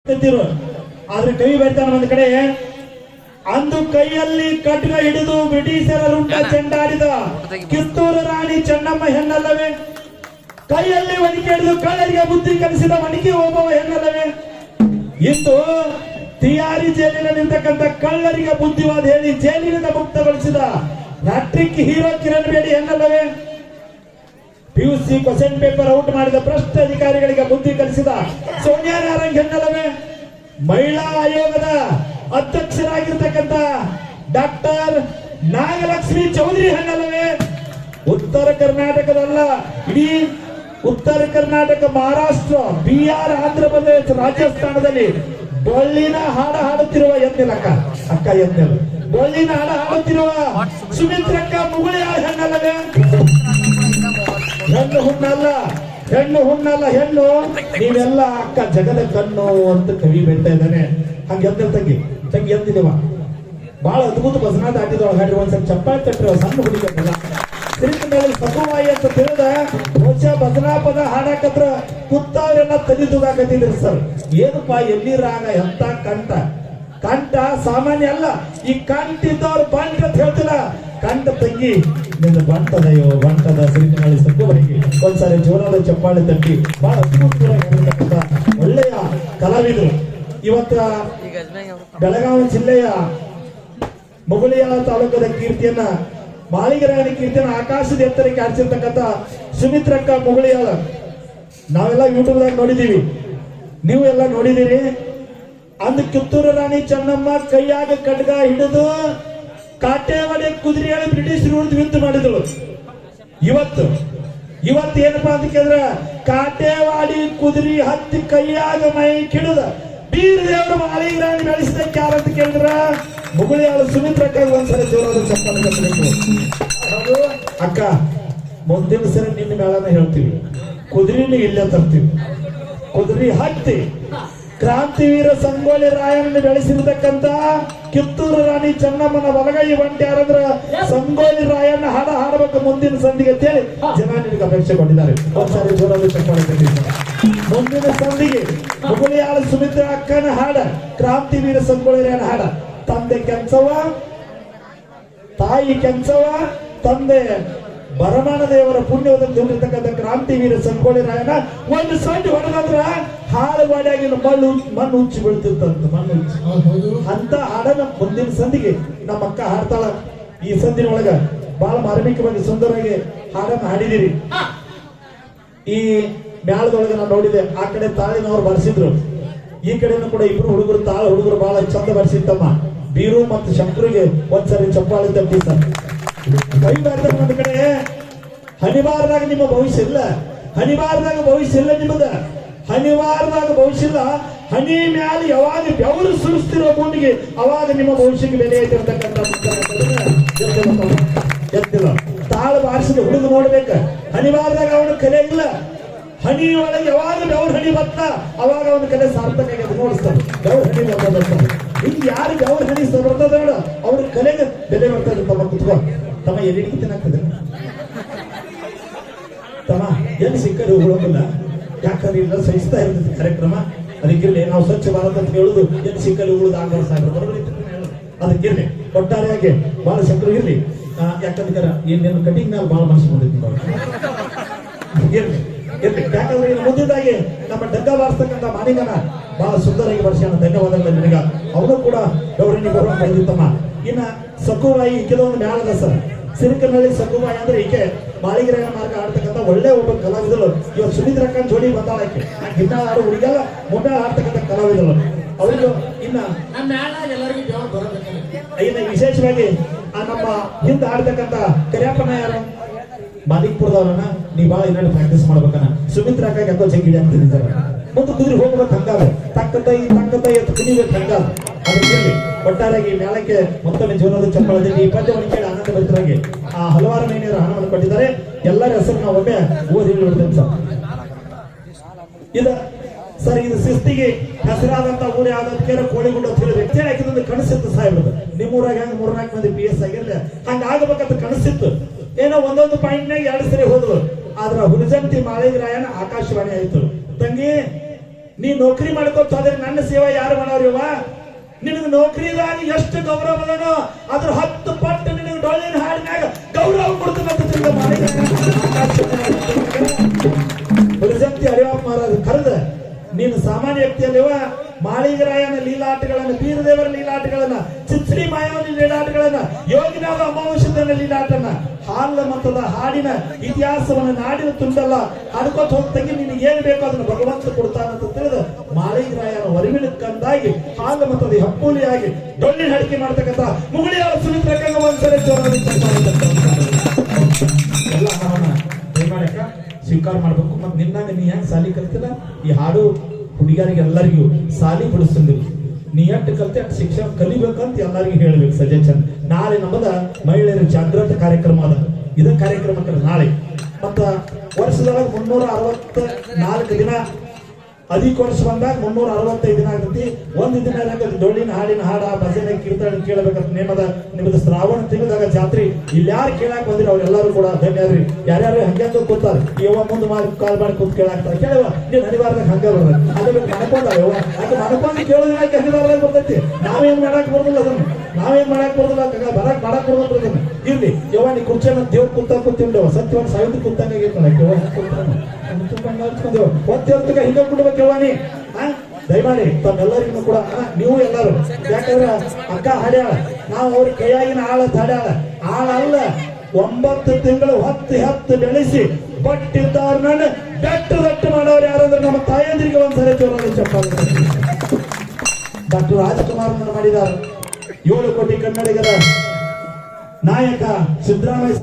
ಆದ್ರೆ ಕವಿ ಬರ್ತಾನ ಒಂದ್ ಕಡೆ, ಅಂದು ಕೈಯಲ್ಲಿ ಖಡ್ಗ ಹಿಡಿದು ಬ್ರಿಟಿಷರ ರುಂಡ ಚೆಂಡಾಡಿದ ಕಿತ್ತೂರು ರಾಣಿ ಚೆನ್ನಮ್ಮ ಹೆಣ್ಣಲ್ಲವೇ? ಕೈಯಲ್ಲಿ ಒಣಿಕೆ ಹಿಡಿದು ಕಳ್ಳರಿಗೆ ಬುದ್ಧಿ ಕಲಿಸಿದ ಒಣಿಕೆ ಒಬ್ಬವ ಹೆಣ್ಣಲ್ಲವೇ? ಇಂದು ತಿಹಾರಿ ಜೈಲಿನಲ್ಲಿ ನಿಂತಕ್ಕಂಥ ಕಳ್ಳರಿಗೆ ಬುದ್ಧಿವಾದ ಹೇಳಿ ಜೈಲಿನಿಂದ ಮುಕ್ತಗೊಳಿಸಿದ hat trick hero Kiran Bedi ಹೆಣ್ಣಲ್ಲವೇ? PUC question paper out ಮಾಡಿದ ಭ್ರಷ್ಟ ಅಧಿಕಾರಿಗಳಿಗೆ ಬುದ್ಧಿ ಕಲಿಸಿದ ಸೋನಿಯಾ ನಾರಂಗ್ ಹೆಣ್ಣಲ್ಲವೇ? ಮಹಿಳಾ ಆಯೋಗದ ಅಧ್ಯಕ್ಷರಾಗಿರ್ತಕ್ಕಂಥ ಡಾಕ್ಟರ್ ನಾಗಲಕ್ಷ್ಮಿ ಚೌಧರಿ ಹೆಣ್ಣಲ್ಲವೇ? ಉತ್ತರ ಕರ್ನಾಟಕದಲ್ಲ, ಇಡೀ ಉತ್ತರ ಕರ್ನಾಟಕ, ಮಹಾರಾಷ್ಟ್ರ, ಬಿಹಾರ್, ಆಂಧ್ರ ಪ್ರದೇಶ, ರಾಜಸ್ಥಾನದಲ್ಲಿ ಡೊಳ್ಳಿನ ಹಾಡ ಹಾಡುತ್ತಿರುವ ಎನ್ನಿಲಕ್ಕ ಅಕ್ಕ ಎನ್ನೆಲ್ಲ ಡೊಳ್ಳಿನ ಹಾಡ ಹಾಡುತ್ತಿರುವ ಸುಮಿತ್ರಕ್ಕ ಮುಗುಳಿಯಾಳ ಹೆಣ್ಣಲ್ಲವೇ? ಹೆಣ್ಣು ಹುಣ್ಣಲ್ಲ, ಹೆಣ್ಣು ಹುಣ್ಣಲ್ಲ, ಹೆಣ್ಣು ನೀವೆಲ್ಲ ಅಕ್ಕ ಜಗದ ಕಣ್ಣು ಅಂತ ಕವಿ ಬೆಳ್ತಾ ಇದ್ದಾನೆ. ಹಂಗೆ ಎದ್ದ ತಂಗಿ ತಂಗಿ ಎದ್ದಿದೇವ ಬಹಳ ಅದ್ಭುತ ಭಜನಾ ದಾಟಿದೊಳಗೆ ಹಾಡಿ ಒಂದ್ಸಲ ಚಪ್ಪಾಳೆ ತಟ್ಟಿರೋ ಸಣ್ಣ ಹುಡುಗಿಲ್ಲ ಸಿರಿಕಿನಲ್ಲಿ ಸಕುವಾಯಿ ಅಂತ ತಿಳಿದ ಬಹುಶಃ ಭಜನಾ ಪದ ಹಾಡಾಕತ್ರ ಕುತ್ತಾವ್ರೆಲ್ಲ ತಲಿದುಗಾಕತ್ತಿದ್ರಿ ಸರ್. ಏನಪ್ಪ ಎಲ್ಲಿ ರಾಗ ಎಂತ ಕಂಠ, ಕಂಠ ಸಾಮಾನ್ಯ ಅಲ್ಲ. ಈ ಕಂಠ ಇದ್ದವ್ರು ಬಂಟ ಅಂತ ಹೇಳ್ತಿಲ್ಲ, ಕಂಠ ತಂಗಿ ನಿನ್ನ ಬಂಟದಯೋ ಬಂಟದ ಸಿರಿಕಿನಲ್ಲಿ ಸಕುವಾಯಿಗೆ ಒಂದ್ಸಾರಿ ಜೋರಾದ ಚಪ್ಪಾಳೆ ತಟ್ಟಿ ಬಹಳ ಅದ್ಭುತವಾಗಿರ್ತಕ್ಕಂಥ ಒಳ್ಳೆಯ ಕಲಾವಿದರು. ಇವತ್ತ ಬೆಳಗಾವಿ ಜಿಲ್ಲೆಯ ಮುಗುಳಿಯಾಳ ತಾಲೂಕದ ಕೀರ್ತಿಯನ್ನ, ಮಾಳಿಗರಾಯನ ಕೀರ್ತಿಯನ್ನ ಆಕಾಶದ ಎತ್ತರಕ್ಕೆ ಆರಿಸಿರ್ತಕ್ಕಂಥ ಸುಮಿತ್ರಕ್ಕ ಮುಗುಳಿಯಾಳ ನಾವೆಲ್ಲ ಯೂಟ್ಯೂಬ್ ದಾಗ ನೋಡಿದೀವಿ, ನೀವು ಎಲ್ಲ ನೋಡಿದೀರಿ. ಅಂದ್ ಕಿತ್ತೂರು ರಾಣಿ ಚೆನ್ನಮ್ಮ ಕೈಯಾಗ ಖಡ್ಗ ಹಿಡಿದು ಕಾಟೇವಾಡಿ ಕುದುರೆ ಹೇಳಿ ಬ್ರಿಟಿಷ್ ವಿರುದ್ಧ ಯುದ್ಧ ಮಾಡಿದಳು. ಇವತ್ತು ಏನಪ್ಪಾ ಅಂತ ಕೇಳಿದ್ರೆ ಕಾಟೇವಾಡಿ ಕುದುರೆ ಹತ್ತಿ ಕೈಯಾಗ ಮೈ ಕಿಡಿದ ಬೀರ ದೇವರು ಮಾಳಿಗರಾಯನ ಬೆಳೆಸಿದಕ್ಕೆ ಯಾರಂತ ಕೇಳಿದ್ರ ಮುಗುಳಿಯಾಳ ಸುಮಿತ್ರಕ್ಕ ಒಂದ್ಸರಿ ಜೋರಾದ ಚಪ್ಪಾಳೆ ತಟ್ಟಬೇಕು. ಅಕ್ಕ ಮುಂದಿನ ಸರಿ ನಿನ್ನ ಮೇಳನ ಹೇಳ್ತೀವಿ, ಕುದುರೆನ ಇಲ್ಲೇ ತರ್ತೀವಿ. ಕುದುರೆ ಹತ್ತಿ ಕ್ರಾಂತಿವೀರ ಸಂಗೊಳ್ಳಿ ರಾಯಣ್ಣನ ಬೆಳೆಸಿರ್ತಕ್ಕಂತ ಕಿತ್ತೂರು ರಾಣಿ ಚೆನ್ನಮ್ಮನ ಬಲಗೈ ಬಂಟೆ ಯಾರಂದ್ರ ಸಂಗೊಳ್ಳಿ ರಾಯಣ್ಣ ಹಾಡ ಹಾಡಬೇಕು ಮುಂದಿನ ಸಂಧಿಗೆ ಅಂತೇಳಿ ಜನ ನಿನಗೆ ಅಪೇಕ್ಷೆ ಕೊಟ್ಟಿದ್ದಾರೆ. ಒಂದ್ಸಾರಿ ಜೋರಾದ ಚಪ್ಪಾಳೆ ತಟ್ಟಿದ್ದಾರೆ. ಮುಂದಿನ ಸಂಧಿಗೆ ಮುಗುಳಿಯಾಳ ಸುಮಿತ್ರ ಅಕ್ಕನ ಹಾಡ, ಕ್ರಾಂತಿವೀರ ಸಂಗೊಳ್ಳಿ ರಾಯಣ್ಣ ಹಾಡ. ತಂದೆ ಕೆಂಚವ, ತಾಯಿ ಕೆಂಚವ, ತಂದೆ ಬರಮಾನ ದೇವರ ಪುಣ್ಯವನ್ನು ತುಂಬಿರ್ತಕ್ಕಂಥ ಕ್ರಾಂತಿವೀರ ಸಂಗೊಳ್ಳಿ ರಾಯಣ್ಣ ಒಂದು ಸಂಧಿ ಹೊಡೆದಂದ್ರ ಹಾಳು ಬಾಡಿಯಾಗಿ ಮಣ್ಣು ಉಚ್ಚಿ ಬೀಳ್ತಿರ್ತಂತ, ಮಣ್ಣು ಉಚ್ಚಿ ಅಂತ ಹಾಡನ್ನ ಮುಂದಿನ ಸಂಧಿಗೆ ನಮ್ಮ ಅಕ್ಕ ಹಾಡ್ತಾಳ. ಈ ಸಂಧಿನ ಒಳಗ ಬಹಳ ಮಾರ್ಮಿಕವಾಗಿ ಸುಂದರವಾಗಿ ಹಾಡನ್ನ ಹಾಡಿದಿರಿ. ಈ ಮ್ಯಾಳದೊಳಗೆ ನಾನು ನೋಡಿದೆ, ಆ ಕಡೆ ತಾಳಿನವ್ರು ಬರ್ಸಿದ್ರು, ಈ ಕಡೆನೂ ಕೂಡ ಇಬ್ರು ಹುಡುಗರು ತಾಳ ಹುಡುಗರು ಬಹಳ ಚಂದ ಬರ್ಸಿತ್ತಮ್ಮ. ಬೀರು ಮತ್ತು ಶಂಕರಿಗೆ ಒಂದ್ಸರಿ ಚಪ್ಪಾಳೆ ತಟ್ಟಿ ಸರ್. ಕೈ ಬರ್ತಾರೆ ಒಂದು ಕಡೆ, ಹನಿವಾರದಾಗ ನಿಮ್ಮ ಭವಿಷ್ಯ ಇಲ್ಲ, ಹನಿವಾರದಾಗ ಭವಿಷ್ಯ ಇಲ್ಲ ನಿಮ್ಮದ, ಹನಿವಾರದಾಗ ಭವಿಷ್ಯ ಇಲ್ಲ. ಹನಿ ಮ್ಯಾಲ ಯಾವಾಗ ಬೆವರು ಸುರಿಸ್ತಿರೋ ಭೂಮಿಗೆ ಅವಾಗ ನಿಮ್ಮ ಭವಿಷ್ಯಕ್ಕೆ ಬೆಲೆ ಐತಿರ್ತಕ್ಕಂಥ ಎತ್ತಿಲ್ಲ. ತಾಳು ಬಾರಿಸಿದ ಹುಡುಗ ನೋಡ್ಬೇಕ, ಹನಿವಾರದಾಗ ಅವನ ಕಲೆ ಇಲ್ಲ. ಹನಿ ಒಳಗೆ ಯಾವಾಗ ಬೆವ್ರ ಹನಿ ಬತ್ತ ಅವಾಗ ಅವನ ಕಲೆ ಸಾರ್ಥಕ ಆಗಿ ನೋಡಿಸ್ತಾರೆ. ಬೆವ್ರ ಹನಿ ಬರ್ತದೆ, ಹಿಂಗೆ ಯಾರು ಬೆವ್ರ ಹನಿ ಬರ್ತದ ಅವ್ರ ಕಲೆಗೆ ಬೆಲೆ ಬರ್ತದೆ. ತಮ್ಮ ಕುತ್ಕೋ ತಮ್ಮ ಎಲ್ಲಿ ತಿನ್ನಾಗ್ತದೆ ತಮ್ಮ ಎಲ್ಲಿ ಸಿಕ್ಕರು ಹೋಗೋದಿಲ್ಲ, ಯಾಕಂದ್ರೆ ಇಲ್ಲ ಸಹಿಸ್ತಾ ಇರ್ತದೆ ಕಾರ್ಯಕ್ರಮ. ಅದಕ್ಕಿರಲಿ ನಾವು ಸ್ವಚ್ಛ ಭಾರತ ಅಂತ ಹೇಳುದು ಎಲ್ಲಿ ಸಿಕ್ಕಲ್ಲಿ ಉಳಿದು ಆಗ ಅದಕ್ಕಿರಲಿ. ಒಟ್ಟಾರೆಯಾಗಿ ಬಹಳ ಶಂಕರು ಇರ್ಲಿ, ಯಾಕಂದ್ರೆ ಏನೇನು ಕಟಿಂಗ್ ನಾವು ಬಹಳ ಮನಸ್ಸು ಇರ್ಲಿ ಇರ್ಲಿ. ಯಾಕಂದ್ರೆ ಇನ್ನು ಮುಂದಿದ್ದಾಗಿ ನಮ್ಮ ಡಗ್ಗ ಬಾರಿಸ್ತಕ್ಕಂಥ ಮಾನಿಗನ ಬಹಳ ಸುಂದರವಾಗಿ ಬರ್ಸ್ಯಾನ. ಧನ್ಯವಾದಗಳು ನಿನಗ. ಅವನು ಕೂಡ ಗೌರವನಿ ಗೌರವ ಪಡೆದಿತ್ತಮ್ಮ. ಇನ್ನ ಸಕುವಾಯಿ ಕೆಲವೊಂದು ಮ್ಯಾಳದ ಸರ್, ಸಿರಿಕನಲ್ಲಿ ಸಕುವಾಯಿ ಅಂದ್ರೆ ಈಕೆ ಮಾಳಿಗರಾಯನ ಮಾರ್ಗ ಆಡ್ತಕ್ಕಂಥ ಒಳ್ಳೆ ಒಬ್ಬ ಕಲಾವಿದಳು. ಇವತ್ತು ಸುಮಿತ್ರಕ್ಕನ ಜೋಡಿ ಬಂದಾಳಕ್ಕೆ ಗಿನ್ನ ಆಡು ಹುಡುಗಲ್ಲ ಮುಂದೆ ಆಡ್ತಕ್ಕಂಥ ಕಲಾವಿದಳು. ಅವರಿಗೂ ಇನ್ನ ವಿಶೇಷವಾಗಿ ನಮ್ಮ ಹಿಂದೆ ಆಡ್ತಕ್ಕಂಥ ಕರಿಯಪ್ಪನ ಯಾರು ಮಾಲಿಕ್ಪುರದವ್ರನ್ನ ನೀ ಬಾಳ ಇನ್ನೂ ಪ್ರಾಕ್ಟೀಸ್ ಮಾಡ್ಬೇಕನ್ನ. ಸುಮಿತ್ರ ಅಕ್ಕ ಯಾಕೋ ಜಗ್ಗಿಡಿ ಆಗ್ತಿದ್ದಾರೆ, ಮುಂದೆ ಕುದುರೆ ಹೋಗ್ಬೇಕು ಹಂಗಾವೆ, ತಕ್ಕತೈ ಎತ್ತು ಕುಣಿಬೇಕು ಹಂಗಾವ. ಅದಕ್ಕೆ ಒಟ್ಟಾರೆಯಾಗಿ ಮೇಳಕ್ಕೆ ಮತ್ತೊಮ್ಮೆ ಜೀವನದ ಚಪ್ಪಳದಲ್ಲಿ ಈ ಪದ್ಯವನ್ನು ಕೇಳಿ ಆನಂದ ಭರಿತರಾಗಿ ಆ ಹಲವಾರು ಮಹಿಳೆಯರು ಹಣವನ್ನು ಕೊಟ್ಟಿದ್ದಾರೆ. ಎಲ್ಲರ ಹೆಸರು ನಾವು ಒಮ್ಮೆ ಓದಿ ಹೇಳ್ಬಿಡ್ತೇನೆ ಸರ್. ಸರ್ ಇದು ಶಿಸ್ತಿಗೆ ಹೆಸರಾದಂತ ಊರೇ ಆದಕ್ಕೆ ಕೋಳಿಗುಂಡ ಅಂತ ಹೇಳಿ ವ್ಯಕ್ತಿ ಹಾಕಿದ್ರೆ ಕನಸಿತ್ತು ಸಾಹೇಬ್ರದ್ದು. ನಿಮ್ಮೂರಾಗ ಹೆಂಗ್ 3-4 ಮಂದಿ PS ಆಗಿರ್ಲಿ ಹಂಗ ಆಗಬೇಕಂತ ಕನಸಿತ್ತು. ಏನೋ ಒಂದೊಂದು ಪಾಯಿಂಟ್ನಾಗ 2 ಸರಿ ಹೋದ್ರು. ಆದ್ರ ಹುಲಿಜಂತಿ ಮಾಳಿಗರಾಯನ ಆಕಾಶವಾಣಿ ಆಯ್ತು. ತಂಗಿ ನೀ ನೌಕರಿ ಮಾಡ್ಕೊತ ಹೋದ್ರೆ ನನ್ನ ಸೇವೆ ಯಾರು ಮಾಡೋರಿವ? ನಿನಗೆ ನೌಕರಿದಾಗ ಎಷ್ಟು ಗೌರವ ಅದನೋ ಅದ್ರ 10 ಪಟ್ಟು ನಿನಗೆ ಡೊಳ್ಳಿನ ಹಾಡಿನಾಗ ಗೌರವ ಕೊಡ್ತಾನಂತ ಪ್ರಜಂತಿ ಅರಿಯಪ್ಪ ಮಹಾರಾಜ್ ಕರೆದ ನೀನು ಸಾಮಾನ್ಯ ವ್ಯಕ್ತಿಯಲ್ಲಿವ ಮಾಳಿಗರಾಯನ ಲೀಲಾಟಗಳನ್ನ, ಬೀರದೇವರ ಲೀಲಾಟಗಳನ್ನ, ಚಿತ್ರಿ ಮಾಯವನ ಲೀಲಾಟಗಳನ್ನ, ಯೋಗಿನಾಥ ಅಮಾವಾಸ್ಯದ ಲೀಲಾಟನ, ಹಾಲ ಮತದ ಹಾಡಿನ ಇತಿಹಾಸವನ್ನ ನಾಡಿನ ತುಂಡಲ್ಲ ಹಾಡ್ಕೊತ ಹೋಗ್ತಂಗಿ ನಿನಗೆ ಏನ್ ಬೇಕೋ ಅದನ್ನ ಭಗವಂತ ಕೊಡ್ತಾನಂತ ತಿಳಿದ ಮಾಳಿಗರಾಯನ ಒರಿವಿನ ಕಂದಾಗಿ ಹಾಲ ಮತದ ಹಪ್ಪುಲಿಯಾಗಿ ಡೊಳ್ಳಿನ ಹಡಿಕೆ ಮಾಡ್ತಕ್ಕಂಥ ಮುಗುಳಿಯವರ ಸುಮಿತ್ರ ಒಂದ್ಸರಿ ಎಲ್ಲ ಹಾವನ್ನ ದಯಮಾಡಕ ಸ್ವೀಕಾರ ಮಾಡ್ಬೇಕು. ಮತ್ ನಿನ್ನಾಗ ನೀ ಹೆಂಗ್ ಸಾಲಿ ಕಲ್ತಿಲ್ಲ, ಈ ಹಾಡು ಹುಡುಗಿಯರಿಗೆ ಎಲ್ಲರಿಗೂ ಸಾಲಿ ಬಿಡಿಸ್ತಿದ್ರು. ನೀ ಎಟ್ಟು ಕಲ್ತೆ ಅಷ್ಟು ಶಿಕ್ಷಣ ಕಲಿಬೇಕಂತ ಎಲ್ಲರಿಗೂ ಹೇಳ್ಬೇಕು ಸಜೆಷನ್. ನಾಳೆ ನಮ್ಮದ ಮಹಿಳೆಯರ ಜಾಗೃತ ಕಾರ್ಯಕ್ರಮ ಅದ. ಇದ ಕಾರ್ಯಕ್ರಮಕ್ಕೆ ನಾಳೆ ಮತ್ತ ವರ್ಷದೊಳಗೆ 364 ದಿನ, ಅಧಿಕ ವರ್ಷ ಬಂದಾಗ 365 ದಿನ ಆಗ್ತೈತಿ. ಒಂದು ದಿನ ಡೊಳ್ಳಿನ ಹಾಡಿನ ಹಾಡ, ಭಜನೆ, ಕೀರ್ತನೆ ಕೇಳಬೇಕಂತ ನೇಮದ. ನಿಮ್ಮದು ಶ್ರಾವಣ ತಿಂಗಳದಾಗ ಜಾತ್ರೆ. ಇಲ್ಲಿ ಯಾರು ಕೇಳಾಕ್ ಬಂದಿರಿ ಅವ್ರೆಲ್ಲರೂ ಕೂಡ ಧನ್ಯವಾದ್ರಿ. ಯಾರ್ಯಾರು ಹಂಗ ಕೂತಾರ ಯವ್ವ ಮುಂದೆ ಕಾಲ್ ಮಾಡಿ ಕೂತ್ ಕೇಳಾಕ್ತಾರ. ಕೇಳುವ ನೀನ್ ಹನಿವಾರದಾಗ ಹಂಗ ಬರ್ತದೆ, ಅದ್ರ ಮನಕೊಂಡ ಯವ್ವ ಅದು ಮನಕೊಂಡು ಕೇಳೋದಿಲ್ಲ, ಹನಿವಾರದಾಗ ಬರ್ತೈತಿ. ನಾವೇನ್ ಮಾಡಾಕ್ ಬರೋದಿಲ್ಲ, ಅದನ್ನ ನಾವೇನ್ ಮಾಡಾಕ್ ಬರೋದಿಲ್ಲ, ಬರಕ್ ಮಾಡಾಕ್ ಬರೋದಿಲ್ಲ. ಅದನ್ನ ಇರ್ಲಿ ಯವ್ವ ನೀ ಕುರ್ಚಿಯನ್ನ ದೇವ್ರ ಕೂತಾ ಕೂತಿಂಡವ ಸತ್ಯವಾಗಿ ಸಾವಿರ ಕೂತಂಗ ಒತ್ತಿರ್ತಕ್ಕ ಹಿಂಗ ಕೊಡ್ಬೇಕವ್ವಾನಿ. ದಯಮಾಡಿ ತಮ್ಮೆಲ್ಲರಿಗೂ ಕೂಡ ನೀವು ಎಲ್ಲರೂ, ಯಾಕಂದ್ರೆ ಅಕ್ಕ ಹಾಡ್ಯಾಳ, ನಾವು ಅವ್ರ ಕೈಯಾಗಿನ ಆಳ ಹಾಡ್ಯಾಳ. ಆಳಲ್ಲ 9 ತಿಂಗಳು ಹೊತ್ತು ಬೆಳೆಸಿ ಬಟ್ಟಿದ್ದವ್ರನ್ನ ಬೆಟ್ಟು ಮಾಡೋರು ಯಾರಂದ್ರೆ ನಮ್ಮ ತಾಯಂದ್ರಿಗೆ ಒಂದ್ಸರಿ ಜೋರಾದ ಚಪ್ಪಾಳೆ. ಡಾಕ್ಟರ್ ರಾಜ್ಕುಮಾರ್ ಮಾಡಿದ್ದಾರೆ. 7 ಕೋಟಿ ಕನ್ನಡಿಗರ ನಾಯಕ ಸಿದ್ದರಾಮಯ್ಯ